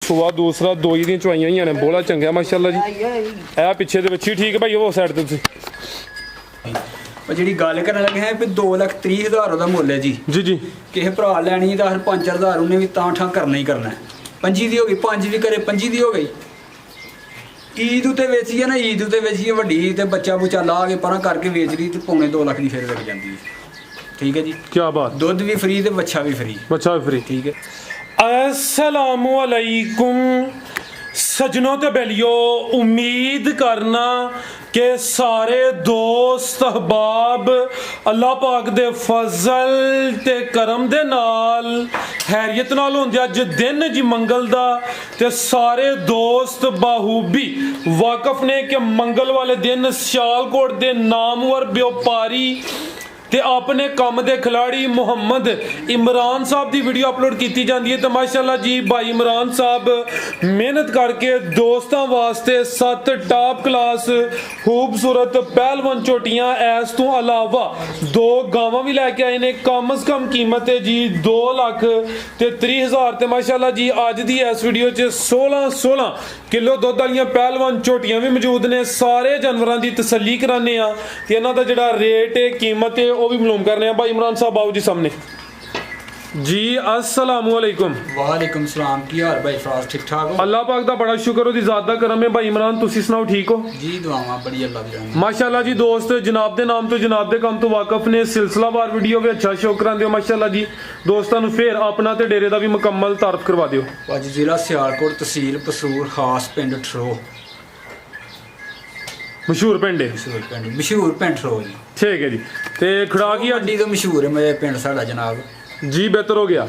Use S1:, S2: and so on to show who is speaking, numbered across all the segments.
S1: सुबह दूसरा दो ही दी चवाइयां ही ने बोला चंगा माशाल्लाह जी। ए पिछे दे बच्ची ठीक है भाई वो साइड ते
S2: जी गल करन लगे हैं 2,30,000 का मुल है जी
S1: जी जी
S2: किसी भरा लैनी तो 5,000 उन्हें भी तां ठा करना ही करना है। 5 दी हो गई 5 भी करे 5 दी हो गई। ईद उत्ते वेची है ना ईद उत्ते वेची वड्डी ते बच्चा बुच्चा ला के परा करके वेच ली तो 2.25 लाख की फिर विक जाती है। ठीक है जी
S1: क्या बात
S2: दुध भी फ्री ते बच्चा भी फ्री
S1: फ्री
S2: ठीक है।
S1: अस्सलामु अलैकुम सजनों ते बेलियो उम्मीद करना कि सारे दोस्त अहबाब अल्लाह पाक दे फजल ते करम दे नाल हैरियत नाल होंदे अज दिन जी मंगल दा ते सारे दोस्त बाहूबी वाकफ ने कि मंगल वाले दिन सियालकोट दे नामवर व्यापारी ते अपने काम दे खिलाड़ी मुहम्मद इमरान साहब की वीडियो अपलोड की जाती है। तो माशाल्लाह जी भाई इमरान साहब मेहनत करके दोस्तों वास्ते 7 टॉप क्लास खूबसूरत पहलवान चोटियां ऐस तो अलावा 2 गावां भी लैके आए ने। कम अज कम कीमत है जी 2,30,000 ते माशाल्लाह जी अज दी इस वीडियो च 16 किलो दुध वाली पहलवान चोटियां भी मौजूद ने। सारे जानवरों की तसल्ली कराने ते इन्हां दा जिहड़ा रेट है कीमत है वो भी मालूम करने हैं। भाई इमरान साहब आओ जी सामने जी। अस्सलामु अलैकुम।
S2: वालेकुम सलाम की हाल भाई फराज ठीक ठाक हो?
S1: अल्लाह पाक दा बड़ा शुक्र हो दी ज़ात दा करम है। भाई इमरान तुसी सुनाओ ठीक हो?
S2: जी दुआवां बड़ी अल्लाह दी रहमत
S1: माशाल्लाह जी। दोस्त जनाब दे नाम तो जनाब दे काम तो वाकफ ने सिलसिलावार वीडियो भी अच्छा शो करांदे हो माशाल्लाह जी। दोस्तां नूं फिर अपना ते डेरे दा भी मुकम्मल तारफ करवा दियो।
S2: अज जिला सियालकोट तहसील पसूर खास पिंड ठरो
S1: मशहूर पिंड है
S2: मशहूर पिंड ठरो जी।
S1: ठीक है जी। ते खड़ाकी
S2: मंडी तो मशहूर है मेरे पिंड साडा जनाब
S1: जी बेहतर हो गया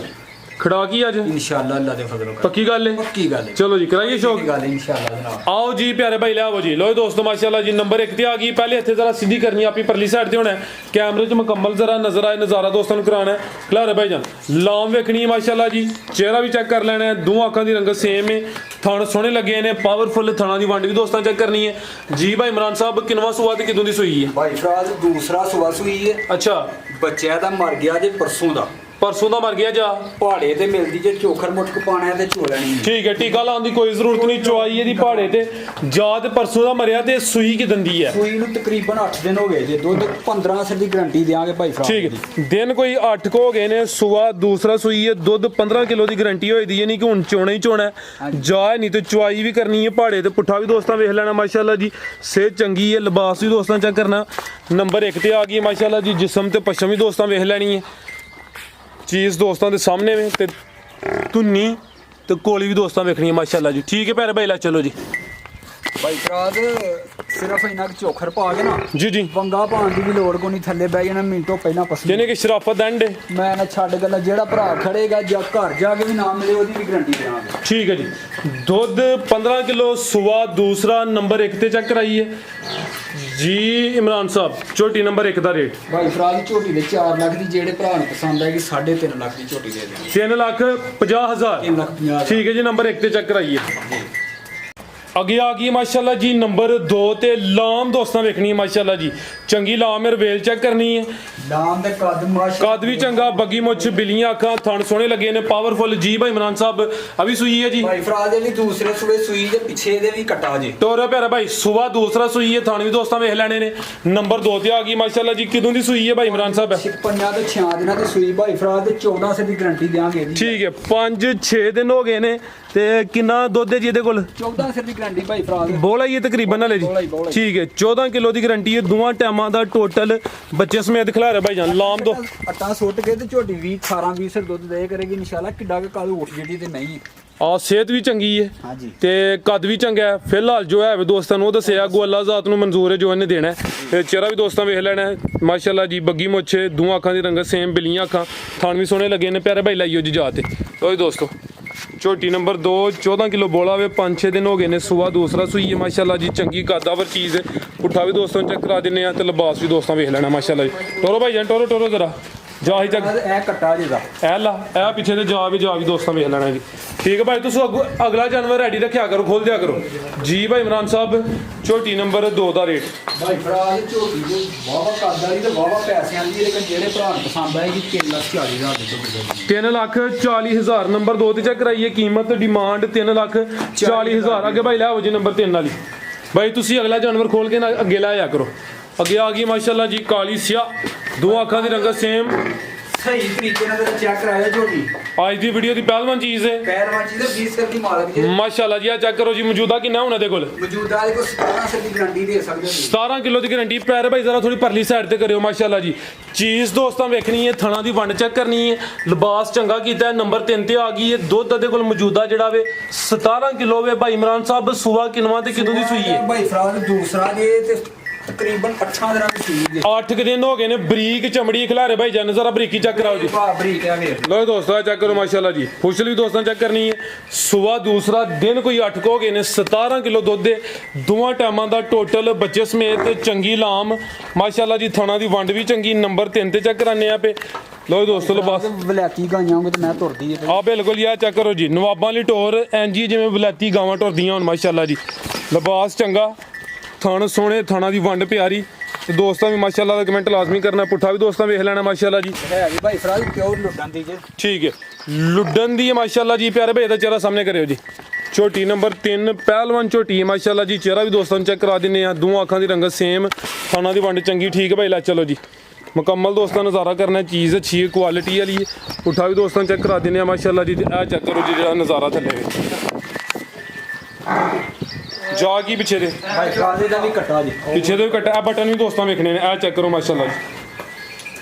S1: खड़ाकी अज
S2: इंशाअल्लाह अल्लाह दे फजल
S1: पक्की गल है
S2: पक्की गल है।
S1: चलो जी कराइए शो
S2: गल इंशाअल्लाह जनाब।
S1: आओ जी प्यारे भाई ले आओ जी। लो दोस्तों माशाल्लाह जी नंबर 1 ते आ गई। पहले इत्थे जरा सीधी करनी अपनी परली साइड ते होना है कैमरे च मुकम्मल जरा नजर आए नज़ारा दोस्तों को कराना है। खलारे भाई जान लाम वेखनी है माशाल्लाह जी। चेहरा भी चेक कर लेना है। दो अखां दी रंगत सेम है थण सोहने लगे ने पावरफुल थणा दी वंड भी दोस्तों चेक करनी है जी। भाई इमरान साहब किनवा सुआ ते किदों दी सुई है?
S2: भाई फराज दूसरा सुआ सुई है।
S1: अच्छा
S2: बच्चा दा मर गया जे परसों दा
S1: मर गया जा
S2: पहाड़े ते मिलदी जे चोखर मुटक पाना है ते चो लेनी है।
S1: ठीक है टीका लाने की कोई जरूरत नहीं। चवाई है दी पहाड़े ते जा ते परसों दा मरिया ते सुई की दंदी है?
S2: सुई नूं तकरीबन 8 दिन हो गए जे दुध 15 लीटर दी गारंटी देंगे भाई फराज।
S1: ठीक है दिन कोई 8 को हो गए ने सुआ दूसरा सुई है दुध 15 किलो की गारंटी होई दी है। नहीं कि हुण चोना ही चोना है जा नहीं तो चवाई भी करनी है। पहाड़े ते पुट्ठा भी दोस्तां वेख लेना माशाल्लाह जी। सेहत चंगी है लिबास भी दोस्तां चेक करना नंबर 1 ते आ गई माशाल्लाह जी। जिस्म ते पश्चिम भी दोस्तां वेख लेनी है चीज़ दोस्तों के सामने में ते धुन्नी तो कोली भी दोस्तों वेखनी है माशाल्लाह जी। ठीक है प्यारे भाई ला चलो जी।
S2: भाई फराज सिर्फ इन्ना चोखर पा के ना
S1: जी जी
S2: वंगा पाने की भी लोड़ को नहीं थले बह जाना मिनटों पहला पसंद
S1: यानी कि शराफत एंड है।
S2: मैं ना छड़ गल जेड़ा भरा खड़ेगा जा घर जाके भी ना मिले ओदी भी गारंटी देंगे।
S1: ठीक है जी। दुध 15 किलो सुआ दूसरा नंबर 1 ते चेक कराइए जी। इमरान साहब झोटी नंबर 1 का रेट?
S2: भाई फराज झोटी दे 4 लाख दी जेड़े भरा नूं पसंद आएगी 3.5 लाख दी झोटी दे देंगे।
S1: 3,50,000
S2: 3,50,000
S1: ठीक है जी। नंबर 1 ते चेक कराइए। अगे आ गई माशाल्लाह जी नंबर 2 ते लाम दोस्तां वेखनी है माशाल्लाह जी। चंगी लाम है रवेल चेक करनी है
S2: लाम दे कद
S1: भी चंगा बगी मुछ बिलियां अखां थण सोहने लगे ने पावरफुल जी। भाई इमरान साहब अभी सुई है जी।
S2: भाई फराज दे भी दूसरे सुबह सुई दे पीछे दे भी कटा जे
S1: टोरा प्यारा भाई सुबह दूसरा सुई है थण भी दोस्तां वेख लेने ने। नंबर 2 ते आ गई माशाल्लाह जी। किदों दी सुई है भाई इमरान साहब?
S2: 5 तो 6 दिनां दी सुई भाई फराज दे 14 से दी गारंटी देंगे।
S1: ठीक है 5-6 दिन हो गए ने ते कितना दुध है जी इहदे कोल?
S2: 14 से दी गारंटी भाई फराज
S1: बोला ही है तकरीबन नाले जी। ठीक है 14 किलो की गारंटी है दोवां टाइमां दा टोटल बच्चे समेत खिलारे भाई जान लाम दो
S2: अट्टा सुट के ते झोटी 18-20 से दुध दे करेगी इंशाल्लाह। किड्डा के कालू उठ जेडी ते नहीं
S1: सेहत भी चंगी है
S2: हाँ जी
S1: ते कद भी चंगा है। फिलहाल जो है दोस्तों ने दसिया अगू अल्लाह ज़ात नूं मंजूर है जो इन्हें देना है। चेहरा भी दोस्तों वेख लेना है माशाल्लाह जी। बग्गी मुच्छे दो अखां दी रंगत सेम बिलियां अखां थण भी सोहने लगे ने। प्यारे भाई लाइयो जी जाते तो दोस्तों झोटी नंबर 2 14 किलो बोला हुए 5-6 दिन हो गए ने। सुबह दूसरा सुई है माशाल्लाह जी। चंगी कदावर चीज़ है पुट्ठा भी दोस्तों चेक करा देने तो लिबास भी दोस्तों वेख लेना माशाल्लाह जी। टोरो भाई जान टोरो जरा ਜਾ ਹੀ ਚੱਕ
S2: ਇਹ ਕੱਟਾ ਜੀ ਦਾ
S1: ਇਹ ਲਾ ਇਹ ਪਿੱਛੇ ਤੇ ਜਾ ਵੀ ਦੋਸਤਾਂ ਵੇਖ ਲੈਣਾ ਜੀ ਠੀਕ ਹੈ ਭਾਈ ਤੁਸੀਂ ਅਗਲਾ ਜਾਨਵਰ ਰੈਡੀ ਰੱਖਿਆ ਕਰੋ ਖੋਲ ਦਿਆ ਕਰੋ ਜੀ ਭਾਈ ਇਮਰਾਨ ਸਾਹਿਬ ਝੋਟੀ ਨੰਬਰ 2 ਦਾ ਰੇਟ
S2: ਭਾਈ ਫਰਾਜ ਝੋਟੀ ਦੇ ਵਾਵਾ ਕਰਦਾ ਜੀ ਤੇ ਵਾਵਾ ਪੈਸਿਆਂ ਦੀ ਲੇਕਿਨ ਜਿਹੜੇ ਭਰਾ ਨੂੰ ਪਸੰਦ ਆਏਗੀ 3,40,000 ਦੇ ਦੋ
S1: 3,40,000 ਨੰਬਰ 2 ਤੇ ਚੈੱਕ ਕਰਾਈਏ ਕੀਮਤ ਡਿਮਾਂਡ 3,40,000 ਅੱਗੇ ਭਾਈ ਲੈ ਆਓ ਜੀ ਨੰਬਰ 3 ਵਾਲੀ ਭਾਈ ਤੁਸੀਂ ਅਗਲਾ ਜਾਨਵਰ ਖੋਲ ਕੇ ਨਾ ਅੱਗੇ ਲਾਇਆ ਕਰੋ ਅੱਗੇ ਆ ਗਈ ਮਾਸ਼ਾਅੱਲਾ ਜੀ ਕਾਲੀ ਸਿਆਹ ਦੋ ਅੱਖਾਂ ਦੀ ਰੰਗਤ ਸੇਮ
S2: ਸਹੀ ਤਰੀਕੇ ਨਾਲ ਚੈੱਕ ਕਰਾਇਆ ਝੋਟੀ
S1: ਅੱਜ ਦੀ ਵੀਡੀਓ ਦੀ ਪਹਿਲਵਾਨ ਚੀਜ਼ ਹੈ
S2: ਪਹਿਲਵਾਨ ਚੀਜ਼ ਦੇ 20 ਦੀ ਮਾਲਕ ਜੀ
S1: ਮਾਸ਼ਾਅੱਲਾ ਜੀ ਆ ਚੈੱਕ ਕਰੋ ਜੀ ਮੌਜੂਦਾ ਕਿੰਨਾ ਹੋਣਾ ਦੇ ਕੋਲ
S2: ਮੌਜੂਦਾ ਦੇ ਕੋਲ 17 ਦੀ ਗਾਰੰਟੀ ਦੇ ਸਕਦੇ ਹੋ
S1: 17 ਕਿਲੋ ਦੀ ਗਾਰੰਟੀ ਪੈਰ ਭਾਈ ਜ਼ਰਾ ਥੋੜੀ ਪਰਲੀ ਸਾਈਡ ਤੇ ਕਰਿਓ ਮਾਸ਼ਾਅੱਲਾ ਜੀ ਚੀਜ਼ ਦੋਸਤਾਂ ਵੇਖਣੀ ਹੈ ਥਣਾ ਦੀ ਵੰਡ ਚੈੱਕ ਕਰਨੀ ਹੈ ਲਿਬਾਸ ਚੰਗਾ ਕੀਤਾ ਨੰਬਰ 3 ਤੇ ਆ ਗਈ ਹੈ ਦੁੱਧ ਦੇ ਕੋਲ ਮੌਜੂਦਾ ਜਿਹੜਾ ਵੇ 17 ਕਿਲੋ ਵੇ ਭਾਈ ਇਮਰਾਨ ਸਾਹਿਬ ਸੂਆ ਕਿਨਵਾ ਤੇ ਕਿਦੋਂ ਦੀ ਸੂਈ ਹੈ
S2: ਭਾਈ ਫਰਾਜ਼ ਦੂਸਰਾ ਜੇ ਤੇ ਤਕਰੀਬਨ 8 ਦਿਨਾਂ ਦੀ ਸੂਈ ਹੈ
S1: 8 ਦਿਨ ਹੋ ਗਏ ਨੇ ਬਰੀਕ ਚਮੜੀ ਖਿਲਾਰੇ ਭਾਈ ਜਾਨ ਜ਼ਰਾ ਬਰੀਕੀ ਚੈੱਕ ਕਰਾਓ ਜੀ
S2: ਵਾਹ ਬਰੀਕ ਆ ਵੇਖ
S1: ਲੋ ਦੋਸਤੋ ਚੈੱਕ ਕਰੋ ਮਾਸ਼ਾਅੱਲਾ ਜੀ ਫੁਸ਼ਲ ਵੀ ਦੋਸਤਾਂ ਚੈੱਕ ਕਰਨੀ ਹੈ ਸੂਆ ਦੂਸਰਾ ਦਿਨ ਕੋਈ 8 ਹੋ ਗਏ ਨੇ 17 ਕਿਲੋ ਦੁੱਧ ਦੇ ਦੋਵਾਂ ਟਾਈਮਾਂ ਦਾ ਟੋਟਲ ਬੱਚੇ ਸਮੇਤ ਚੰਗੀ ਲਾਮ ਮਾਸ਼ਾਅੱਲਾ ਜੀ ਥਣਾ ਦੀ ਵੰਡ ਵੀ ਚੰਗੀ ਨੰਬਰ 3 ਤੇ ਚੈੱਕ ਕਰਾਨੇ ਆ ਪੇ ਲੋ ਦੋਸਤੋ ਲਿਬਾਸ
S2: ਵਲੈਤੀ ਗਾਈਆਂ ਹੋਗੇ ਤੇ ਮੈਂ ਤੁਰਦੀ ਹੈ
S1: ਆ ਬਿਲਕੁਲ ਇਹ ਚੈੱਕ ਕਰੋ ਜੀ ਨਵਾਬਾਂ ਲਈ ਟੋਰ ਐਂਜੀ ਜਿਵੇਂ ਵਲੈਤੀ ਗਾਵਾਂ ਟੁਰਦੀਆਂ ਹੁਣ ਮਾਸ਼ਾਅੱਲਾ ਜੀ ਲਿਬਾਸ ਚੰਗਾ ਥਣ ਸੋਹਣੇ ਥਣਾ ਦੀ ਵੰਡ ਪਿਆਰੀ ਤੇ ਦੋਸਤਾਂ ਵੀ ਮਾਸ਼ਾਅੱਲਾ ਦਾ ਕਮੈਂਟ ਲਾਜ਼ਮੀ ਕਰਨਾ ਪੁੱਠਾ ਵੀ ਦੋਸਤਾਂ ਵੇਖ ਲੈਣਾ ਮਾਸ਼ਾਅੱਲਾ ਜੀ
S2: ਹੈ ਵੀ ਭਾਈ ਫਰਾਜ਼ ਪਿਓਰ ਲੁੱਡਾਂ ਦੀ ਜੇ
S1: ਠੀਕ ਹੈ ਲੁੱਡਨ ਦੀ ਹੈ ਮਾਸ਼ਾਅੱਲਾ ਜੀ ਪਿਆਰੇ ਭਾਈ ਦਾ ਚਿਹਰਾ ਸਾਹਮਣੇ ਕਰਿਓ ਜੀ ਝੋਟੀ ਨੰਬਰ 3 ਪਹਿਲਵਾਨ ਝੋਟੀ ਹੈ ਮਾਸ਼ਾਅੱਲਾ ਜੀ ਚਿਹਰਾ ਵੀ ਦੋਸਤਾਂ ਨੂੰ ਚੈੱਕ ਕਰਾ ਦਿੰਨੇ ਆ ਦੋ ਅੱਖਾਂ ਦੀ ਰੰਗਤ ਸੇਮ ਥਾਣਾ ਦੀ ਵੰਡ ਚੰਗੀ ਠੀਕ ਹੈ ਭਾਈ ਲੈ ਚਲੋ ਜੀ ਮੁਕੰਮਲ ਦੋਸਤਾਂ ਨਜ਼ਾਰਾ ਕਰਨਾ ਚੀਜ਼ ਅੱਛੀ ਹੈ ਕੁਆਲਿਟੀ ਵਾਲੀ ਹੈ ਪੁੱਠਾ ਵੀ ਦੋਸਤਾਂ ਨੂੰ ਚੈੱਕ ਕਰਾ ਦਿੰਨੇ ਆ ਮਾਸ਼ਾਅੱਲਾ ਜੀ ਇਹ ਚੈੱਕ ਕਰੋ ਜੀ ਜਿਹੜਾ ਨਜ਼ਾਰਾ ਥੱਲੇ ਜਾ ਕੀ ਪਿੱਛੇ ਦੇ
S2: ਭਾਈ ਫਰਾਜ਼ ਦਾ ਵੀ ਕੱਟਾ ਜੀ
S1: ਪਿੱਛੇ ਦੇ ਵੀ ਕੱਟਾ ਆ ਬਟਨ ਵੀ ਦੋਸਤਾਂ ਵੇਖਣੇ ਨੇ ਇਹ ਚੈੱਕ ਕਰੋ ਮਾਸ਼ਾਅੱਲਾ ਜੀ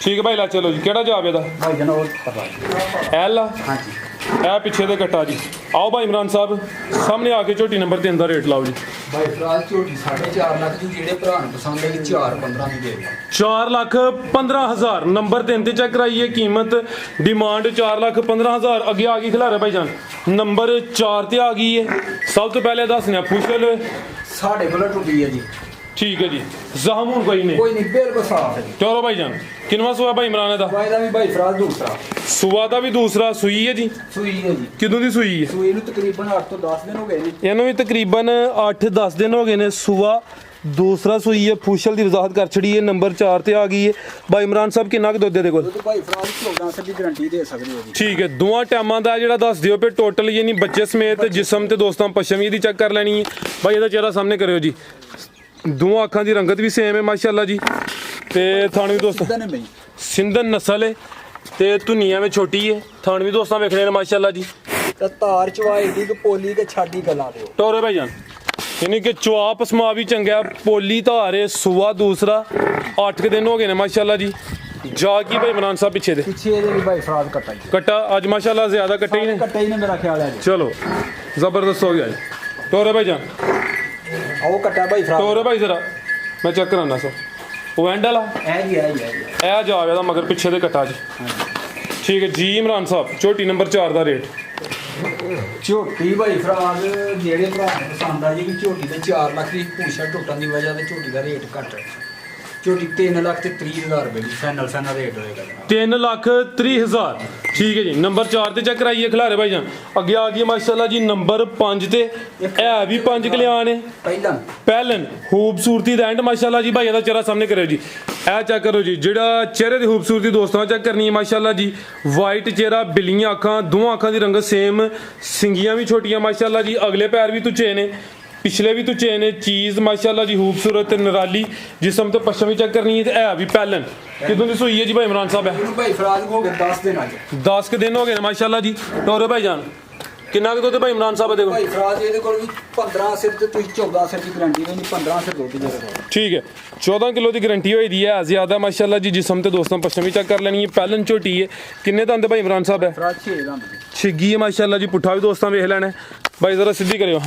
S1: ਠੀਕ ਹੈ ਭਾਈ ਲੈ ਚਲੋ ਜੀ ਕਿਹੜਾ ਜਵਾਬ ਇਹਦਾ
S2: ਭਾਈ ਜਨ ਹੋਰ ਪਤਾ
S1: ਐਲ
S2: ਹਾਂਜੀ
S1: ਇਹ ਪਿੱਛੇ ਦੇ ਕੱਟਾ ਜੀ ਆਓ ਭਾਈ ਇਮਰਾਨ ਸਾਹਿਬ ਸਾਹਮਣੇ ਆ ਕੇ ਝੋਟੀ ਨੰਬਰ 3 ਦਾ ਰੇਟ ਲਾਓ ਜੀ
S2: ਭਾਈ ਫਰਾਜ਼ ਝੋਟੀ 4.5 ਲੱਖ ਦੀ ਜਿਹੜੇ ਭਰਾ ਨੂੰ ਪਸੰਦ ਹੈ 4-15 ਦੀ ਦੇ ਦਿਓ
S1: 4,15,000 ਨੰਬਰ 3 ਤੇ ਚੈੱਕ ਕਰਾਈਏ ਕੀਮਤ ਡਿਮਾਂਡ 4,15,000 ਅੱਗੇ ਆ ਗਈ ਖਿਲਾਰੇ ਭਾਈ ਜਾਨ ਨੰਬਰ 4 ਤੇ ਆ ਗਈ ਹੈ ਸਭ ਤੋਂ ਪਹਿਲੇ ਦੱਸਣਾ ਫੁਸ਼ਲ
S2: ਸਾਡੇ ਕੋਲ ਟੁੱਟੀ ਹੈ ਜੀ
S1: ਠੀਕ ਹੈ ਜੀ ਜ਼ਖਮ ਹੁਣ ਕੋਈ ਨਹੀਂ
S2: ਕੋਈ ਨਹੀਂ ਬਿਲਕੁਲ ਸਾਫ ਹੈ ਜੀ
S1: ਚਲੋ ਭਾਈ ਜਾਨ ਕਿੰਨਵਾਂ ਸੂਆ ਭਾਈ ਇਮਰਾਨ ਦਾ
S2: ਭਾਈ ਦਾ ਵੀ ਭਾਈ ਫਰਾਜ਼ ਦੂਸਰਾ
S1: ਸੂਆ ਦਾ ਵੀ ਦੂਸਰਾ ਸੂਈ ਹੈ ਜੀ
S2: ਸੂਈ ਹੈ ਜੀ
S1: ਕਿਦੋਂ ਦੀ ਸੂਈ ਹੈ
S2: ਸੂਈ ਨੂੰ ਤਕਰੀਬਨ 8 ਤੋਂ 10 ਦਿਨ ਹੋ ਗਏ ਨੇ
S1: ਇਹਨੂੰ ਵੀ ਤਕਰੀਬਨ 8-10 ਦਿਨ ਹੋ ਗਏ ਨੇ ਸੂਆ ਦੂਸਰਾ ਸੂਈ ਹੈ ਫੁਸ਼ਲ ਦੀ ਵਜ਼ਾਹਤ ਕਰ ਛੜੀ ਹੈ ਨੰਬਰ 4 ਤੇ ਆ ਗਈ ਹੈ ਭਾਈ ਇਮਰਾਨ ਸਾਹਿਬ ਕਿੰਨਾ ਕੁ ਦੁੱਧ ਦੇ ਕੋਲ
S2: ਦੁੱਧ ਭਾਈ ਫਰਾਜ਼ 14 ਦੀ ਗਾਰੰਟੀ ਦੇ ਸਕਦੇ ਹੋ ਜੀ
S1: ਠੀਕ ਹੈ ਦੋਵਾਂ ਟਾਈਮਾਂ ਦਾ ਜਿਹੜਾ ਦੱਸ ਦਿਓ ਪੇ ਟੋਟਲ ਯਾਨੀ ਬੱਚੇ ਸਮੇਤ ਜਿਸਮ ਤੇ ਦੋਸਤਾਂ ਪਸ਼ਮ ਇਹਦੀ ਚੈੱਕ ਕਰ ਲੈਣੀ ਹੈ ਭਾਈ ਇਹਦਾ ਚਿਹਰਾ ਸਾਹਮਣੇ ਕਰਿਓ ਜੀ ਦੋਵਾਂ ਅੱਖਾਂ ਦੀ ਰੰਗਤ ਵੀ ਸੇਮ ਹੈ ਮਾਸ਼ਾਅੱਲਾ ਜੀ ਤੇ ਥਾਣ ਵੀ ਦੋਸਤਾਂ
S2: ਸਿੱਧਾ ਨੇ ਬਈ
S1: ਸਿੰਧਨ ਨਸਲ ਹੈ ਤੇ ਧੁਨੀਆਂ ਵਿੱਚ ਛੋਟੀ ਹੈ ਥਾਣ ਵੀ ਦੋਸਤਾਂ ਵੇਖਣੇ ਨੇ ਮਾਸ਼ਾਅੱਲਾ ਜੀ
S2: ਤਾਂ ਤਾਰ ਚਵਾਈ ਦੀ ਪੋਲੀ ਕੇ ਛਾਡੀ ਗਲਾ ਦਿਓ
S1: ਟੋਰੇ ਭਾਈ ਜਾਨ ਯਾਨੀ ਕਿ ਚੁਆਪ ਸਮਾ ਵੀ ਚੰਗਾ ਪੋਲੀ ਧਾਰੇ ਸੂਆ ਦੂਸਰਾ 8 ਦਿਨ ਹੋ ਗਏ ਨੇ ਮਾਸ਼ਾਅੱਲਾ ਜੀ ਜਾ ਕੀ ਭਾਈ ਇਮਰਾਨ ਸਾਹਿਬ ਪਿੱਛੇ ਦੇ
S2: ਪਿੱਛੇ ਇਹਦੇ ਵੀ ਭਾਈ ਫਰਾਜ਼ ਕੱਟਾ ਜੀ
S1: ਕੱਟਾ ਅੱਜ ਮਾਸ਼ਾਅੱਲਾ ਜ਼ਿਆਦਾ ਕੱਟੇ ਹੀ ਨੇ
S2: ਕੱਟਾ ਹੀ ਨੇ ਮੇਰਾ ਖਿਆਲ ਹੈ ਜੀ
S1: ਚਲੋ ਜ਼ਬਰਦਸਤ ਹੋ ਗਿਆ ਜੀ ਟੋਰੇ ਭਾਈ ਜਾਨ
S2: ਉਹ ਕੱਟਾ ਭਾਈ ਫਰਾਜ਼
S1: ਟੋਰੇ ਭਾਈ ਜ਼ਰਾ ਮੈਂ ਚੈੱਕ ਕਰਾਨਾ ਸਰ ਉਹ ਐਂਡ ਵਾਲਾ
S2: ਇਹ ਜੀ
S1: ਇਹ ਜਾ ਗਿਆ ਦਾ ਮਗਰ ਪਿੱਛੇ ਦੇ ਕੱਟਾ ਜੀ ਠੀਕ ਹੈ ਜੀ ਇਮਰਾਨ ਸਾਹਿਬ ਝੋਟੀ ਨੰਬਰ 4 ਦਾ ਰੇਟ
S2: ਝੋਟੀ ਭਾਈ ਫਰਾਜ਼ ਜਿਹੜੇ ਭਰਾ ਨੂੰ ਪਸੰਦ ਆ ਜੀ ਕਿ ਝੋਟੀ ਦੇ 4 ਲੱਖ ਦੀ ਪੂਛਾ ਟੁੱਟਣ ਦੀ ਵਜ੍ਹਾ ਤੇ ਝੋਟੀ ਦਾ ਰੇਟ ਘੱਟ ਝੋਟੀ 3 ਲੱਖ ਤੇ 30,000 ਰੁਪਏ ਦੀ ਫਾਈਨਲ ਰੇਟ ਹੋਏਗਾ
S1: 3,30,000 ਠੀਕ ਹੈ ਜੀ ਨੰਬਰ 4 ਤੇ ਚੈੱਕ ਕਰਾਈਏ ਖਿਲਾਰੇ ਭਾਈ ਜਾਨ ਅੱਗੇ ਆ ਗਈ ਮਾਸ਼ਾਅੱਲਾ ਜੀ ਨੰਬਰ 5 ਤੇ ਇਹ ਵੀ 5 ਕਲਿਆਣ ਹੈ ਪਹਿਲਨ ਖੂਬਸੂਰਤੀ ਦਾ ਐਂਡ ਮਾਸ਼ਾਅੱਲਾ ਜੀ ਭਾਈ ਇਹਦਾ ਚਿਹਰਾ ਸਾਹਮਣੇ ਕਰਿਓ ਜੀ ਇਹ ਚੈੱਕ ਕਰੋ ਜੀ ਜਿਹੜਾ ਚਿਹਰੇ ਦੀ ਖੂਬਸੂਰਤੀ ਦੋਸਤਾਂ ਚੈੱਕ ਕਰਨੀ ਹੈ ਮਾਸ਼ਾਅੱਲਾ ਜੀ ਵਾਈਟ ਚਿਹਰਾ ਬਿੱਲੀਆਂ ਅੱਖਾਂ ਦੋਵਾਂ ਅੱਖਾਂ ਦੀ ਰੰਗਤ ਸੇਮ ਸਿੰਗੀਆਂ ਵੀ ਛੋਟੀਆਂ ਮਾਸ਼ਾਅੱਲਾ ਜੀ ਅਗਲੇ ਪੈਰ ਵੀ ਤੁਚੇ ਨੇ ਪਿਛਲੇ ਵੀ ਤੁਚੇ ਨੇ ਚੀਜ਼ ਮਾਸ਼ਾਅੱਲਾ ਜੀ ਖੂਬਸੂਰਤ ਨਰਾਲੀ ਜਿਸਮ ਤੇ ਪਸ਼ਮ ਵੀ ਚੈੱਕ ਕਰਨੀ ਹੈ ਤੇ ਇਹ ਵੀ ਪਹਿਲਨ ਕਿਦੋਂ ਦੀ ਸੂਈ ਹੈ ਜੀ ਭਾਈ ਇਮਰਾਨ ਸਾਹਿਬ
S2: ਇਹਨੂੰ ਭਾਈ ਫਰਾਜ਼ ਹੋ ਗਏ 10 ਦਿਨ ਅੱਜ
S1: 10 ਦਿਨ ਹੋ ਗਏ ਨੇ ਮਾਸ਼ਾਅੱਲਾ ਜੀ ਟੋਰੇ ਭਾਈ ਜਾਨ ਕਿੰਨਾ ਕੁ ਦੁੱਧ ਭਾਈ ਇਮਰਾਨ ਸਾਹਿਬ ਦੇ ਕੋਲ
S2: ਭਾਈ ਫਰਾਜ਼ ਇਹਦੇ ਕੋਲ ਵੀ 15 ਸਿਰ ਤੇ ਤੁਸੀਂ 14 ਸਿਰ ਦੀ ਗਾਰੰਟੀ ਦੇਣੀ 15 ਸਿਰ ਦੁੱਧ ਦੇ ਦਿਓ
S1: ਠੀਕ ਹੈ 14 ਕਿਲੋ ਦੀ ਗਾਰੰਟੀ ਹੋਈ ਦੀ ਹੈ ਜ਼ਿਆਦਾ ਮਾਸ਼ਾਅੱਲਾ ਜੀ ਜਿਸਮ ਤੇ ਦੋਸਤਾਂ ਪਸ਼ਮ ਵੀ ਚੈੱਕ ਕਰ ਲੈਣੀ ਹੈ ਪਹਿਲਨ ਝੋਟੀ ਹੈ ਕਿੰਨੇ ਦੰਦ ਭਾਈ ਇਮਰਾਨ ਸਾਹਿਬ ਹੈ
S2: ਫਰਾਜ਼ 6 ਦੰਦ
S1: ਛਿੱਗੀ ਹੈ ਮਾਸ਼ਾਅੱਲਾ ਜੀ ਪੁੱਠਾ ਵੀ ਦੋਸਤਾਂ ਵੇਖ ਲੈਣਾ ਭਾਈ ਜ਼ਰਾ ਸਿੱਧੀ ਕਰਿਓ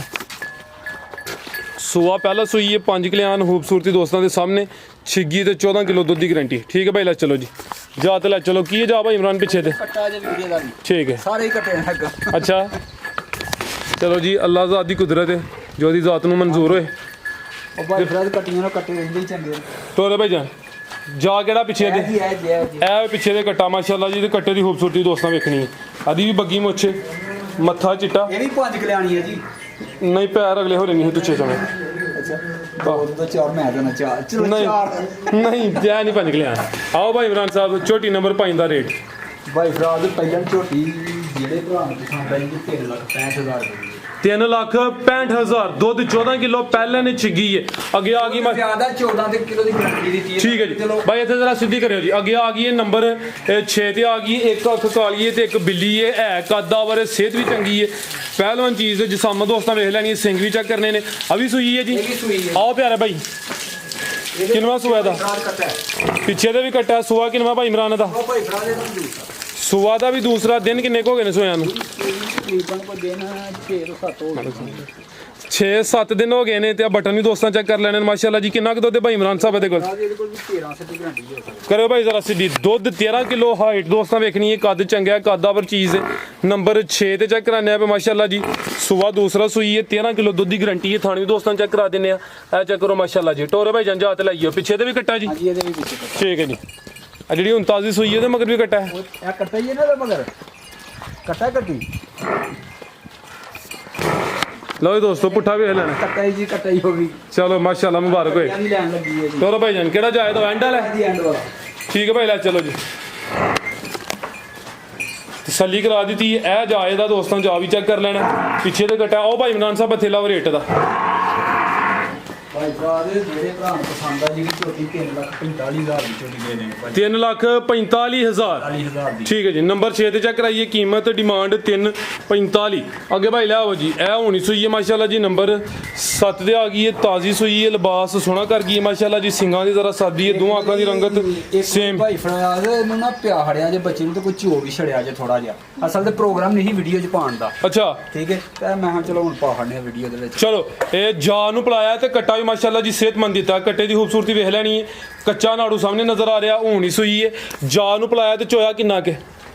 S1: ਸੂਆ ਪਹਿਲਾ ਸੂਈ ਹੈ 5 ਕਲਿਆਣ ਖੂਬਸੂਰਤੀ ਦੋਸਤਾਂ ਦੇ ਸਾਹਮਣੇ ਛਿੱਗੀ ਤੇ 14 ਕਿਲੋ ਦੁੱਧ ਦੀ ਗਾਰੰਟੀ ਠੀਕ ਹੈ ਭਾਈ ਲੈ ਚਲੋ ਜੀ ਜਾ ਤੇ ਲੈ ਚਲੋ ਕੀ ਹੈ ਜਾ ਭਾਈ ਇਮਰਾਨ ਪਿੱਛੇ ਤੇ
S2: ਕੱਟਾ ਜੇ ਵੀਡੀਓ ਦਾ ਵੀ
S1: ਠੀਕ ਹੈ
S2: ਸਾਰੇ ਹੀ ਕੱਟੇ ਹੈਗਾ
S1: ਅੱਛਾ ਚਲੋ ਜੀ ਅੱਲਾਹ ਜ਼ਾਤ ਦੀ ਕੁਦਰਤ ਹੈ ਜੋ ਉਹਦੀ ਜ਼ਾਤ ਨੂੰ ਮਨਜ਼ੂਰ ਹੋਏ
S2: ਉਹ ਭਾਈ ਫਰਾਜ਼ ਕੱਟੀਆਂ ਨੂੰ ਕੱਟੇ ਰਹਿੰਦੇ ਹੀ ਚੰਗੇ
S1: ਟੋਰੇ ਭਾਈ ਜਾਨ ਜਾ ਕਿਹੜਾ ਪਿੱਛੇ
S2: ਇਹ
S1: ਦੇ
S2: ਜੀ ਇਹ ਜੀ ਇਹ ਜੀ
S1: ਇਹ ਪਿੱਛੇ ਦੇ ਕੱਟਾ ਮਾਸ਼ਾਅੱਲਾ ਜੀ, ਤੇ ਕੱਟੇ ਦੀ ਖੂਬਸੂਰਤੀ ਦੋਸਤਾਂ ਵੇਖਣੀ ਹੈ। ਆਦੀ ਵੀ ਬੱਗੀ ਮੁੱਛ, ਮੱਥਾ ਚਿੱਟਾ,
S2: ਇਹ ਵੀ 5 ਕਲਿਆਣੀ ਹੈ ਜੀ।
S1: ਨਹੀਂ ਪੈਰ ਅਗਲੇ ਹੋ ਰਹੇ ਨਹੀਂ ਤੁੱਛੇ ਸਮੇਂ।
S2: ਅੱਛਾ ਦੋ ਤੋਂ ਚਾਰ ਮੈਂ ਦੇਣਾ ਚਾਰ, ਚਲੋ
S1: ਨਹੀਂ
S2: ਚਾਰ
S1: ਨਹੀਂ ਜੈ ਨਹੀਂ 5 ਕਿਲਿਆਂ। ਆਓ ਭਾਈ ਇਮਰਾਨ ਸਾਹਿਬ, ਝੋਟੀ ਨੰਬਰ 5 ਦਾ ਰੇਟ।
S2: ਬਾਈ ਫਰਾਦ ਪਹਿਲਾਂ ਝੋਟੀ ਜਿਹੜੇ ਭਰਾ ਨੂੰ ਪਸੰਦ ਆਈ 3,65,000 ਰੁਪਏ
S1: 3,65,000 ਦੁੱਧ 14 ਕਿਲੋ ਪਹਿਲਾਂ ਨੇ ਛਿੱਗੀ ਹੈ। ਅੱਗੇ ਆ ਗਈ
S2: ਜ਼ਿਆਦਾ 14 ਕਿਲੋ ਦੀ ਗਰੰਟੀ ਦਿੱਤੀ ਹੈ।
S1: ਠੀਕ ਹੈ ਜੀ ਭਾਈ, ਇੱਥੇ ਜ਼ਰਾ ਸਿੱਧੀ ਕਰਿਓ ਜੀ। ਅੱਗੇ ਆ ਗਈ ਹੈ ਨੰਬਰ 6 ਤੇ ਆ ਗਈ, ਇੱਕ ਅੱਖ ਕਾਲੀ ਹੈ ਤੇ ਇੱਕ ਬਿੱਲੀ ਹੈ ਕੱਦਾ ਬਾਰੇ ਸਿਹਤ ਵੀ ਚੰਗੀ ਹੈ। ਪਹਿਲਵਾਨ ਚੀਜ਼ ਜਿਸਮ ਦੋਸਤਾਂ ਵੇਖ ਲੈਣੀ ਹੈ, ਸਿੰਘ ਵੀ ਚੈੱਕ ਕਰਨੇ ਨੇ। ਆ ਵੀ ਸੂਈ ਹੈ ਜੀ,
S2: ਇਹ ਵੀ ਸੂਈ ਹੈ।
S1: ਆਓ ਪਿਆਰੇ ਭਾਈ, ਕਿੰਨਵਾ ਸੂਆ ਦਾ? ਪਿੱਛੇ ਦੇ ਵੀ ਕੱਟਾ ਸੂਆ ਕਿੰਨਵਾ ਭਾਈ ਇਮਰਾਨ ਦਾ?
S2: ਉਹ ਭਾਈ ਫਰਾਦ ਇਹਨੂੰ ਦੂਸਰਾ
S1: ਸੂਆ ਦਾ ਵੀ ਦੂਸਰਾ। ਦਿਨ ਕਿੰਨੇ ਕੁ ਹੋ ਗਏ ਨੇ ਸੋਇਆਂ ਨੂੰ?
S2: ਤਕਰੀਬਨ ਕੋ ਦਿਨ 6 ਤੋਂ 7 ਹੋ ਗਏ।
S1: 6-7 ਦਿਨ ਹੋ ਗਏ ਨੇ। ਤੇ ਆ ਬਟਨ ਵੀ ਦੋਸਤਾਂ ਚੈੱਕ ਕਰ ਲੈਣੇ ਨੇ ਮਾਸ਼ਾਅੱਲਾ ਜੀ। ਕਿੰਨਾ ਕੁ ਦੁੱਧ ਹੈ ਭਾਈ ਇਮਰਾਨ ਸਾਹਿਬ ਦੇ ਕੋਲ?
S2: ਇਹਦੇ ਕੋਲ ਵੀ 13 ਸੇ ਦੀ ਗਰੰਟੀ ਹੋ ਸਕਦੀ
S1: ਕਰਿਓ ਭਾਈ ਜ਼ਰਾ ਸਿੱਧੀ। ਦੁੱਧ 13 ਕਿਲੋ, ਹਾਈਟ ਦੋਸਤਾਂ ਵੇਖਣੀ ਹੈ, ਕੱਦ ਚੰਗਾ, ਕੱਦਾਵਰ ਚੀਜ਼ ਹੈ। ਨੰਬਰ 6 ਤੇ ਚੈੱਕ ਕਰਾਣੇ ਆ ਮਾਸ਼ਾਅੱਲਾ ਜੀ। ਸੂਆ ਦੂਸਰਾ ਸੂਈ ਹੈ, 13 ਕਿਲੋ ਦੁੱਧ ਦੀ ਗਰੰਟੀ ਹੈ। ਥਾਣੀ ਦੋਸਤਾਂ ਚੈੱਕ ਕਰਾ ਦਿੰਨੇ ਆ। ਇਹ ਚੈੱਕ ਕਰੋ ਮਾਸ਼ਾਅੱਲਾ ਜੀ। ਟੋਰੇ ਭਾਈ ਜੰਜਾ ਹੱਥ ਲਾਈਓ। ਪਿੱਛੇ ਤੇ ਵੀ ਕੱਟਾ ਜੀ?
S2: ਹਾਂਜੀ ਇਹਦੇ ਵੀ ਪਿੱਛੇ ਕੱਟਾ।
S1: ਠੀਕ ਹੈ ਜੀ। ਆ ਜਿਹੜੀ ਹੁਣ ਤਾਜ਼ੀ ਸੂਈ ਹੈ ਉਹਦੇ ਮਗਰ ਵੀ ਕੱਟਾ ਹੈ।
S2: ਇਹ ਕੱਟਾ ਹੀ ਇਹਨਾਂ ਦਾ ਮਗਰ ਕੱਟਾ ਕੱਟੀ
S1: ਲਓ ਜੀ ਦੋਸਤੋ, ਪੁੱਠਾ ਵੀ ਲੈਣਾ।
S2: ਕੱਟਾ ਹੀ ਜੀ, ਕੱਟਾ ਹੀ ਹੋ ਗਈ।
S1: ਚਲੋ ਮਾਸ਼ਾਅੱਲਾ, ਮੁਬਾਰਕ ਹੋਏ।
S2: ਵੀ ਲੈਣ ਲੱਗੀ ਹੈ ਜੀ।
S1: ਟੋਰੇ ਭਾਈ ਜਾਨ ਕਿਹੜਾ ਜਾਏ ਤਾਂ ਐਂਡ ਵਾਲਾ?
S2: ਜੀ ਐਂਡ ਵਾਲਾ।
S1: ਠੀਕ ਹੈ ਭਾਈ, ਲੈ ਚਲੋ ਜੀ। ਤਸੱਲੀ ਕਰਾ ਦਿੱਤੀ। ਇਹ ਜਾਏ ਦਾ ਦੋਸਤਾਂ ਜਾ ਵੀ ਚੈੱਕ ਕਰ ਲੈਣਾ। ਪਿੱਛੇ ਤੇ ਕੱਟਾ। ਉਹ ਭਾਈ ਇਮਰਾਨ ਸਾਹਿਬ ਬਥੇਲਾ ਰੇਟ ਦਾ
S2: ਭਾਈ ਭਰਾ ਦੇ ਜਿਹੜੇ ਭਰਾ ਨੂੰ ਪਸੰਦ ਆ ਜਿਹੜੀ ਝੋਟੀ 3,45,000 ਦੀ ਝੋਟੀ ਦੇ ਦੇਣੀ ਭਾਈ।
S1: 3,45,000
S2: 40,000 ਦੀ।
S1: ਠੀਕ ਹੈ ਜੀ। ਨੰਬਰ 6 ਤੇ ਚੈੱਕ ਕਰਾਈਏ। ਕੀਮਤ ਡਿਮਾਂਡ 3,45। ਅੱਗੇ ਭਾਈ ਲੈ ਆਓ ਜੀ। ਇਹ ਹੋਣੀ ਸੂਈ ਹੈ ਮਾਸ਼ਾਅੱਲਾ ਜੀ। ਨੰਬਰ 7 ਤੇ ਆ ਗਈ ਹੈ, ਤਾਜ਼ੀ ਸੂਈ ਹੈ, ਲਿਬਾਸ ਸੋਹਣਾ ਕਰ ਗਈ ਹੈ ਮਾਸ਼ਾਅੱਲਾ ਜੀ। ਸਿੰਘਾਂ ਦੀ ਜ਼ਰਾ ਸਾਦੀ ਹੈ, ਦੋਹਾਂ ਅੱਖਾਂ ਦੀ ਰੰਗਤ ਸੇਮ।
S2: ਭਾਈ ਫਰਾਜ਼ ਇਹਨੂੰ ਨਾ ਪਿਆ ਹੜਿਆ ਜੇ ਬੱਚੇ ਨੂੰ ਤੇ ਕੋਈ ਝੋ ਵੀ ਛੜਿਆ ਜੇ ਥੋੜਾ ਜਿਹਾ। ਅਸਲ ਤੇ ਪ੍ਰੋਗਰਾਮ ਨਹੀਂ ਵੀਡੀਓ 'ਚ ਪਾਉਣ ਦਾ।
S1: ਅੱਛਾ
S2: ਠੀਕ ਹੈ, ਤੇ ਮੈਂ ਕਿਹਾ ਚਲੋ ਹੁਣ ਪਾ ਹੜਨੇ ਆ ਵੀਡੀਓ ਦੇ ਵਿੱਚ।
S1: ਚਲੋ, ਇਹ ਜਾ ਨੂੰ ਪਲਾਇਆ ਤੇ ਕੱਟਾ ਵੀ ਮਾਸ਼ਾਅੱਲਾ ਜੀ ਸਿਹਤਮੰਦ ਦਿੱਤਾ। ਕੱਟੇ ਦੀ ਖੂਬਸੂਰਤੀ ਵੇਖ ਲੈਣੀ ਹੈ। ਕੱਚਾ ਨਾੜੂ ਸਾਹਮਣੇ ਨਜ਼ਰ ਆ ਰਿਹਾ। ਹੁਣ ਹੀ ਸੂਈ ਹੈ। ਜਾ ਨੂੰ ਪਲਾਇਆ ਤੇ ਚੋਇਆ ਕਿੰਨਾ ਕੇ?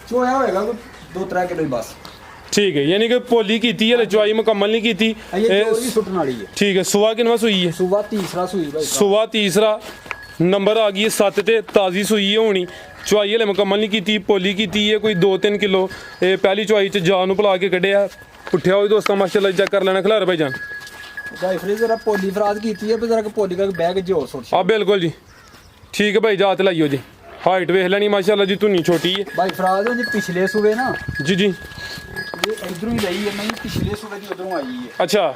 S2: ਚੋਇਆ ਹੋਏਗਾ ਕੋਈ 2-3 ਕਿਲੋ ਹੀ ਬਸ।
S1: ਠੀਕ ਹੈ, ਯਾਨੀ ਕਿ ਪੋਲੀ ਕੀਤੀ ਹੈ, ਚਵਾਈ ਮੁਕੰਮਲ ਨਹੀਂ ਕੀਤੀ।
S2: ਇਹ ਜੋਰ ਵੀ ਸੁੱਟਣ ਵਾਲੀ ਹੈ।
S1: ਠੀਕ ਹੈ। ਸੁਆ ਕਿੰਨਵਾ ਸੂਈ ਹੈ?
S2: ਸੁਬਾ ਤੀਸਰਾ ਸੂਈ ਭਾਈ।
S1: ਸੁਆ ਤੀਸਰਾ। ਨੰਬਰ ਆ ਗਈ ਹੈ 7 ਤੇ, ਤਾਜ਼ੀ ਸੂਈ ਹੈ ਹੋਣੀ। ਚਵਾਈ ਹਲੇ ਮੁਕੰਮਲ ਨਹੀਂ ਕੀਤੀ, ਪੋਲੀ ਕੀਤੀ ਹੈ ਕੋਈ 2-3 ਕਿਲੋ। ਇਹ ਪਹਿਲੀ ਚਵਾਈ 'ਚ ਜਾ ਨੂੰ ਭੁਲਾ ਕੇ ਕੱਢਿਆ। ਪੁੱਠਿਆ ਹੋਈ ਦੋਸਤਾਂ ਮਾਸ਼ਾਅੱਲਾ ਚੈੱਕ ਕਰ ਲੈਣਾ। ਖਿਲਾਰ ਭਾਈ ਜਾਨ
S2: ਭਾਈ ਫਰੀਜ਼ ਜਰਾ ਪੋਲੀ ਫਰਾਜ਼ ਕੀਤੀ ਹੈ, ਪਰ ਜਰਾ ਪੋਲੀ ਕਰਕੇ ਬਹਿ ਕੇ ਜੋਰ ਸੁੱਟ।
S1: ਆ ਬਿਲਕੁਲ ਜੀ। ਠੀਕ ਹੈ ਭਾਈ, ਜਾ ਤੇ ਲਾਈਓ ਜੀ। ਹਾਈਟ ਵੇਖ ਲੈਣੀ ਮਾਸ਼ਾਅੱਲਾ ਜੀ, ਧੁੰਨੀ ਛੋਟੀ ਹੈ
S2: ਭਾਈ ਫਰਾਜ਼ ਜੀ। ਪਿਛਲੇ ਸੂਬੇ ਨਾ
S1: ਜੀ ਜੀ।
S2: ਇਹ ਇਧਰੋਂ ਹੀ ਰਹੀ ਹੈ, ਨਹੀਂ ਪਿਛਲੇ ਸੂਬੇ ਦੀ ਉਧਰੋਂ ਆਈ ਹੈ।
S1: ਅੱਛਾ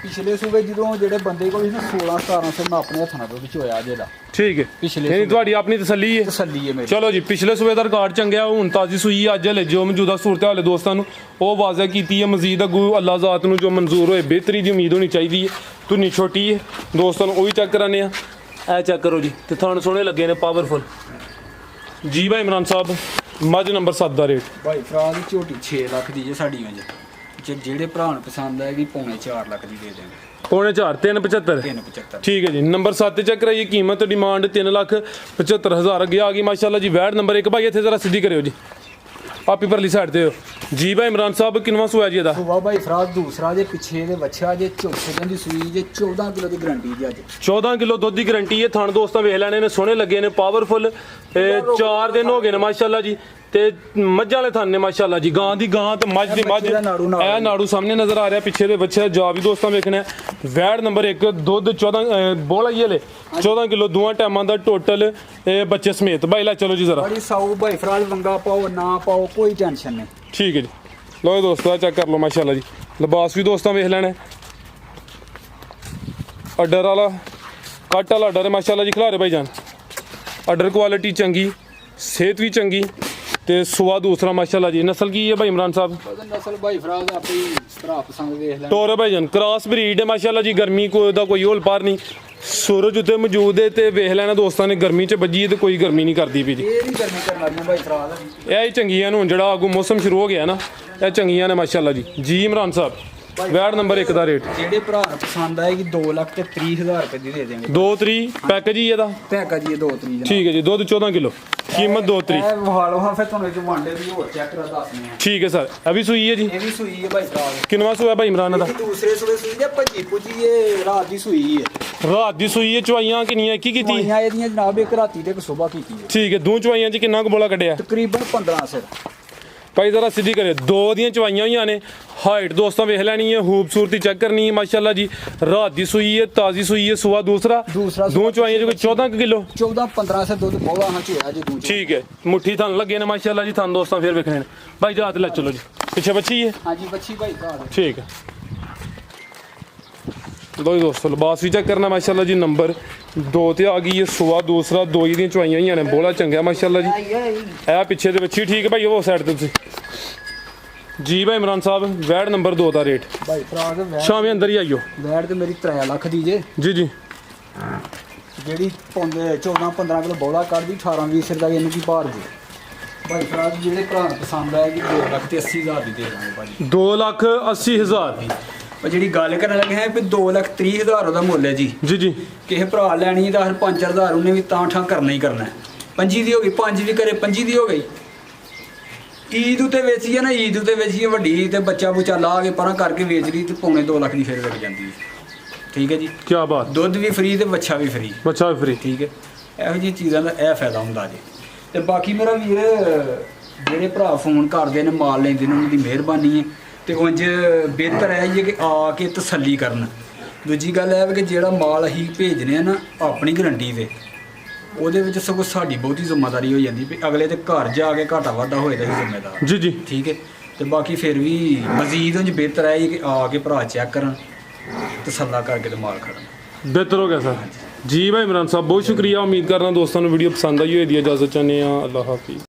S2: ਪਿਛਲੇ ਸੂਬੇ ਜਦੋਂ ਜਿਹੜੇ ਬੰਦੇ ਕੋਲ ਸੀ ਨਾ 16-1700 ਮੈਂ ਆਪਣੇ ਹੱਥਾਂ ਨਾਲ ਵਿੱਚ ਹੋਇਆ ਜਿਹੜਾ।
S1: ਠੀਕ ਹੈ।
S2: ਪਿਛਲੇ
S1: ਯਾਨੀ ਤੁਹਾਡੀ ਆਪਣੀ ਤਸੱਲੀ ਹੈ।
S2: ਤਸੱਲੀ ਹੈ ਮੇਰੀ।
S1: ਚਲੋ ਜੀ, ਪਿਛਲੇ ਸੂਬੇ ਦਾ ਰਿਕਾਰਡ ਚੰਗਿਆ। ਹੁਣ ਤਾਜ਼ੀ ਸੂਈ ਹੈ। ਅੱਜ ਹਲੇ ਜੋ ਮੌਜੂਦਾ ਸੂਰਤ ਹਾਲ ਦੋਸਤਾਂ ਨੂੰ ਉਹ ਵਾਜ਼ਿਹ ਕੀਤੀ ਹੈ। ਮਜ਼ੀਦ ਅੱਗੂ ਅੱਲਾਹ ਜ਼ਾਤ ਨੂੰ ਜੋ ਮਨਜ਼ੂਰ ਹੋਏ ਬਿਹਤਰੀ ਦੀ ਉਮੀਦ ਹੋਣੀ ਚਾਹੀਦੀ ਹੈ। ਧੁੰਨੀ ਛੋਟੀ ਹੈ ਦੋਸਤਾਂ ਨੂੰ, ਉਹ ਵੀ ਚੈੱਕ ਕਰਾਨੇ ਆ। ਇਹ ਚੈੱਕ ਕਰੋ ਜੀ, ਤੇ ਥਣ ਸੋਹਣੇ ਲੱਗੇ ਨੇ, ਪਾਵਰਫੁਲ ਜੀ। ਭਾਈ ਇਮਰਾਨ ਸਾਹਿਬ, ਮੱਝ ਨੰਬਰ 7 ਦਾ ਰੇਟ?
S2: ਭਾਈ ਫਰਾਜ਼ ਦੀ ਝੋਟੀ 6 ਲੱਖ ਦੀ ਜੇ ਸਾਡੀ ਵੰਜ। ਜਿਹੜੇ ਭਰਾ ਨੂੰ ਪਸੰਦ ਆਏਗੀ 4.5 ਲੱਖ ਦੀ ਦੇ ਦੇਵਾਂਗੇ।
S1: ਪੌਣੇ 4, 375।
S2: 375।
S1: ਠੀਕ ਹੈ ਜੀ। ਨੰਬਰ 7 ਤੇ ਚੈੱਕ ਕਰਾਈਏ। ਕੀਮਤ ਡਿਮਾਂਡ 3,75,000। ਅੱਗੇ ਆ ਗਈ ਮਾਸ਼ਾਅੱਲਾ ਜੀ। ਵੈਟ ਨੰਬਰ 1 ਭਾਈ ਇੱਥੇ ਜ਼ਰਾ ਸਿੱਧੀ ਕਰਿਓ ਜੀ। ਆਪੀ ਪਰਲੀ ਸਾਈਡ ਤੇ ਹੋ ਜੀ। ਭਾਈ ਇਮਰਾਨ ਸਾਹਿਬ, ਕਿੰਨਵਾ ਸੂਆ ਜੀ ਇਹਦਾ?
S2: ਸੁਬਾ ਭਾਈ ਫਰਾਜ਼ ਦੂਸਰਾ ਜੇ, ਪਿੱਛੇ ਦੇ ਬੱਚਾ ਜੇ, ਚੌਥੇ ਦਿਨ ਦੀ ਸੂਈ ਜੇ, 14 ਕਿਲੋ ਦੀ ਗਰੰਟੀ ਜੀ ਅੱਜ।
S1: 14 ਕਿਲੋ ਦੁੱਧ ਦੀ ਗਰੰਟੀ ਹੈ। ਥਣ ਦੋਸਤਾਂ ਵੇਖ ਲੈਣੇ ਨੇ, ਸੋਹਣੇ ਲੱਗੇ ਨੇ, ਪਾਵਰਫੁਲ। 4 ਦਿਨ ਹੋ ਗਏ ਨੇ ਮਾਸ਼ਾਅੱਲਾ ਜੀ। ਤੇ ਮੱਝਾਂ ਵਾਲੇ ਥਣ ਨੇ ਮਾਸ਼ਾਅੱਲਾ ਜੀ। ਗਾਂ ਦੀ ਗਾਂ ਤੇ ਮੱਝ ਦੀ ਮੱਝ। ਇਹ ਨਾੜੂ ਸਾਹਮਣੇ ਨਜ਼ਰ ਆ ਰਿਹਾ। ਪਿੱਛੇ ਦੇ ਬੱਚੇ ਜਾ ਵੀ ਦੋਸਤਾਂ ਵੇਖਣਾ। ਵੈਟ ਨੰਬਰ 1, ਦੁੱਧ 14 ਬੋਲ ਆਈ ਹਲੇ 14 ਕਿਲੋ ਦੋਵਾਂ ਟਾਈਮਾਂ ਦਾ ਟੋਟਲ, ਬੱਚੇ ਸਮੇਤ। ਭਾਈ ਲੈ ਚਲੋ ਜੀ ਜ਼ਰਾ।
S2: ਬੜੀ ਸਾਊ ਭਾਈ ਫਰਾਜ਼, ਵੰਗਾ ਪਾਓ ਨਾ ਪਾਓ ਕੋਈ ਟੈਨਸ਼ਨ ਨਹੀਂ।
S1: ਠੀਕ ਹੈ ਜੀ। ਲਓ ਦੋਸਤੋ, ਚੈੱਕ ਕਰ ਲਓ ਮਾਸ਼ਾਅੱਲਾ ਜੀ। ਲਿਬਾਸ ਵੀ ਦੋਸਤਾਂ ਵੇਖ ਲੈਣਾ। ਆਰਡਰ ਵਾਲਾ ਕੱਟ ਵਾਲਾ ਆਰਡਰ ਹੈ ਮਾਸ਼ਾਅੱਲਾ ਜੀ। ਖਿਲਾਰੇ ਭਾਈ ਜਾਨ। ਆਰਡਰ ਕੁਆਲਿਟੀ ਚੰਗੀ, ਸਿਹਤ ਵੀ ਚੰਗੀ, ਤੇ ਸੁਆ ਦੂਸਰਾ ਮਾਸ਼ਾਅੱਲਾ ਜੀ। ਨਸਲ ਕੀ ਹੈ ਭਾਈ ਇਮਰਾਨ ਸਾਹਿਬ?
S2: ਨਸਲ ਭਾਈ ਫਰਾਜ਼ ਆਪਣੀ ਭਰਾ ਪਸੰਦ ਵੇਖ ਲੈ।
S1: ਟੋਰ ਭਾਈ ਜਾਨ ਕ੍ਰਾਸ ਬਰੀਡ ਹੈ ਮਾਸ਼ਾਅੱਲਾ ਜੀ। ਗਰਮੀ ਦਾ ਕੋਈ ਹੋਲ ਪਾਰ ਨਹੀਂ। ਸੂਰਜ ਉੱਤੇ ਮੌਜੂਦ ਹੈ ਤੇ ਵੇਖ ਲੈਣਾ ਦੋਸਤਾਂ ਨੇ, ਗਰਮੀ 'ਚ ਵੱਜੀ ਤੇ ਕੋਈ ਗਰਮੀ ਨਹੀਂ ਕਰਦੀ ਵੀ ਜੀ।
S2: ਇਹ ਨਹੀਂ ਗਰਮੀ ਕਰਨ ਲੱਗੀਆਂ ਭਾਈ ਫਰਾਜ਼।
S1: ਇਹ ਹੀ ਚੰਗੀਆਂ ਨੇ। ਹੁਣ ਜਿਹੜਾ ਅੱਗੋਂ ਮੌਸਮ ਸ਼ੁਰੂ ਹੋ ਗਿਆ ਨਾ, ਇਹ ਚੰਗੀਆਂ ਨੇ ਮਾਸ਼ਾਅੱਲਾ ਜੀ। ਜੀ ਇਮਰਾਨ ਸਾਹਿਬ, ਵੈਟ ਨੰਬਰ 1 ਦਾ ਰੇਟ?
S2: ਜਿਹੜੇ ਭਰਾ ਨੂੰ ਪਸੰਦ ਆਏਗੀ 2,30,000 ਰੁਪਏ ਦੀ ਦੇ ਦੇਵਾਂਗੇ।
S1: 2 ਤਰੀਕ ਪੈਕੇਜ ਹੀ ਇਹਦਾ?
S2: ਪੈਕਾ ਜੀ 2 ਤਰੀਕ।
S1: ਠੀਕ ਹੈ ਜੀ। ਦੁੱਧ 14 ਕਿਲੋ। कीमत 2 तरीक
S2: ਇਹ ਵਹਾ ਲਓ ਹਾਂ ਫਿਰ ਤੁਹਾਨੂੰ ਇੱਕ ਵਾਂਡੇ ਦੀ ਹੋਰ ਚੈੱਕ ਕਰਾ ਦੱਸਨੇ ਆ।
S1: ठीक है सर अभी सुई है जी
S2: ਇਹ ਵੀ ਸੂਈ ਹੈ ਭਾਈ ਸਾਹਿਬ
S1: किनवा सुआ भाई इमरान दा
S2: ਇਹ ਦੂਸਰੇ ਸੂਏ ਸੂਈ ਹੈ ਭੱਜੀ ਪੁੱਜੀ ਇਹ ਰਾਤ ਦੀ ਸੂਈ ਹੈ।
S1: रात दी सुई है चवाइयां किनियां की कीती
S2: ਚਵਾਈਆਂ ਇਹਦੀਆਂ ਜਨਾਬ ਇੱਕ ਰਾਤੀ ਤੇ ਇੱਕ ਸਵੇਰ ਕੀਤੀ ਹੈ
S1: ठीक है दो चवाइयां च किन्ना को बोला कड्डिया
S2: ਤਕਰੀਬਨ 15 ਸਿਰ।
S1: ਭਾਈ ਜ਼ਰਾ ਸਿੱਧੀ ਕਰੇ ਦੋ ਦੀਆਂ ਚਵਾਈਆਂ ਹੋਈਆਂ ਨੇ ਹਾਈਟ ਦੋਸਤਾਂ ਵੇਖ ਲੈਣੀ ਹੈ ਖੂਬਸੂਰਤੀ ਚੈੱਕ ਕਰਨੀ ਹੈ ਮਾਸ਼ਾਅੱਲਾ ਜੀ ਰਾਤ ਦੀ ਸੂਈ ਹੈ ਤਾਜ਼ੀ ਸੂਈ ਹੈ ਸੂਆ ਦੂਸਰਾ ਦੋ ਚਵਾਈਆਂ ਜੋ 14 ਕਿਲੋ
S2: 14-15 ਸਿਰ ਦੁੱਧ ਬਹੁਤ ਆਹਾਂ ਚ ਹੋਇਆ ਜੀ ਦੂਜਾ।
S1: ਠੀਕ ਹੈ ਮੁੱਠੀ ਥਣ ਲੱਗੇ ਨੇ ਮਾਸ਼ਾਅੱਲਾ ਜੀ ਥਣ ਦੋਸਤਾਂ ਫੇਰ ਵੇਖਣੇ ਨੇ ਭਾਈ ਜਾਤ ਲੈ ਚਲੋ ਜੀ ਪਿੱਛੇ ਬੱਚੀ ਹੈ
S2: ਹਾਂਜੀ ਬੱਚੀ ਭਾਈ ਸਾਹਿਬ
S1: ਠੀਕ ਹੈ ਲੋ ਦੋਸਤੋ ਲਿਬਾਸ ਵੀ ਚੈੱਕ ਕਰਨਾ ਮਾਸ਼ਾਅੱਲਾ ਜੀ ਨੰਬਰ 2 ਤੇ ਆ ਗਈ ਹੈ ਸੂਆ ਦੂਸਰਾ ਦੋ ਹੀ ਦੀਆਂ ਚਵਾਈਆਂ ਹੋਈਆਂ ਨੇ ਬੋਲਾ ਚੰਗਾ ਮਾਸ਼ਾਅੱਲਾ ਜੀ ਇਹ ਪਿੱਛੇ ਦੇ ਬੱਚੀ ਠੀਕ ਹੈ ਭਾਈ ਉਹ ਸਾਈਡ ਤੇ ਤੁਸੀਂ ਜੀ ਭਾਈ ਇਮਰਾਨ ਸਾਹਿਬ ਵੈੜ ਨੰਬਰ 2 ਦਾ ਰੇਟ
S2: ਭਾਈ ਫਰਾਗ ਵੈੜ
S1: ਸ਼ਾਮੇ ਅੰਦਰ ਹੀ ਆਇਓ
S2: ਵੈੜ ਤੇ ਮੇਰੀ 3 ਲੱਖ ਦੀ ਜੇ
S1: ਜੀ ਜੀ
S2: ਜਿਹੜੀ ਪੌਂਦੇ 14-15 ਕਿਲੋ ਬੌਲਾ ਕੱਢਦੀ 18-20 ਸਿਰ ਦਾ ਇਹਨੂੰ ਕੀ ਭਾਰ ਜੀ ਭਾਈ ਫਰਾਗ ਜਿਹੜੇ ਭਰਾ ਨੂੰ ਪਸੰਦ ਆਏਗੀ 2,80,000 ਦੀ ਦੇ ਦਾਂਗੇ ਭਾਜੀ
S1: 2,80,000
S2: ਉਹ ਜਿਹੜੀ ਗੱਲ ਕਰਨ ਲੱਗੇ ਹੈ ਵੀ 2,30,000 ਉਹਦਾ ਮੁੱਲ ਹੈ ਜੀ
S1: ਜੀ ਜੀ
S2: ਕਿਸੇ ਭਰਾ ਲੈਣੀ ਤਾਂ ਹਰ 5,000 ਉਹਨੇ ਵੀ ਤਾਂ ਠਾਂ ਕਰਨਾ ਹੀ ਕਰਨਾ ਹੈ। 5 ਦੀ ਹੋ ਗਈ 5 ਵੀ ਕਰੇ 5 ਦੀ ਹੋ ਗਈ ਈਦ ਉਤੇ ਵੇਚੀ ਹੈ ਨਾ ਈਦ ਉਤੇ ਵੇਚੀ ਹੈ ਵੱਡੀ ਤੇ ਬੱਚਾ ਬੁਚਾ ਲਾ ਕੇ ਪਰਾਂ ਕਰਕੇ ਵੇਚ ਲਈ ਤੇ ਪੌਣੇ 2 ਲੱਖ ਦੀ ਫਿਰ ਵਿਕ ਜਾਂਦੀ ਹੈ। ਠੀਕ ਹੈ ਜੀ
S1: ਕੀ ਬਾਤ
S2: ਦੁੱਧ ਵੀ ਫ੍ਰੀ ਤੇ ਬੱਚਾ ਵੀ ਫ੍ਰੀ
S1: ਬੱਚਾ ਵੀ ਫ੍ਰੀ
S2: ਠੀਕ ਹੈ ਇਹੋ ਜਿਹੀ ਚੀਜ਼ਾਂ ਦਾ ਇਹ ਫਾਇਦਾ ਹੁੰਦਾ ਜੀ। ਤੇ ਬਾਕੀ ਮੇਰਾ ਵੀਰ ਜਿਹੜੇ ਭਰਾ ਫੋਨ ਕਰਦੇ ਨੇ ਮਾਲ ਲੈਂਦੇ ਨੇ ਉਹਨਾਂ ਦੀ ਮਿਹਰਬਾਨੀ ਹੈ ਤੇ ਉਂਝ ਬਿਹਤਰ ਹੈ ਜੀ ਕਿ ਆ ਕੇ ਤਸੱਲੀ ਕਰਨ। ਦੂਜੀ ਗੱਲ ਇਹ ਹੈ ਕਿ ਜਿਹੜਾ ਮਾਲ ਅਸੀਂ ਭੇਜਨੇ ਆ ਨਾ ਆਪਣੀ ਗਰੰਟੀ ਤੇ ਉਹਦੇ ਵਿੱਚ ਸਗੋਂ ਸਾਡੀ ਬਹੁਤੀ ਜ਼ਿੰਮੇਵਾਰੀ ਹੋ ਜਾਂਦੀ ਵੀ ਅਗਲੇ ਦੇ ਘਰ ਜਾ ਕੇ ਘਾਟਾ ਵਾਧਾ ਹੋਏ ਤਾਂ ਹੀ ਜ਼ਿੰਮੇਦਾਰ
S1: ਜੀ ਜੀ
S2: ਠੀਕ ਹੈ। ਤੇ ਬਾਕੀ ਫਿਰ ਵੀ ਮਜ਼ੀਦ ਉਂਝ ਬਿਹਤਰ ਹੈ ਜੀ ਕਿ ਆ ਕੇ ਭਰਾ ਚੈੱਕ ਕਰਨ ਤਸੱਲਾ ਕਰਕੇ ਤੇ ਮਾਲ ਖੜਨ।
S1: ਬਿਹਤਰ ਹੋ ਗਿਆ ਸਰ ਜੀ ਭਾਈ ਇਮਰਾਨ ਸਾਹਿਬ ਬਹੁਤ ਸ਼ੁਕਰੀਆ ਉਮੀਦ ਕਰਨਾ ਦੋਸਤਾਂ ਨੂੰ ਵੀਡੀਓ ਪਸੰਦ ਆਈ ਹੋਈ ਦੀ ਇਜਾਜ਼ਤ ਚਾਹੁੰਦੇ ਆ ਅੱਲਾਹ ਹਾਫਿਜ਼।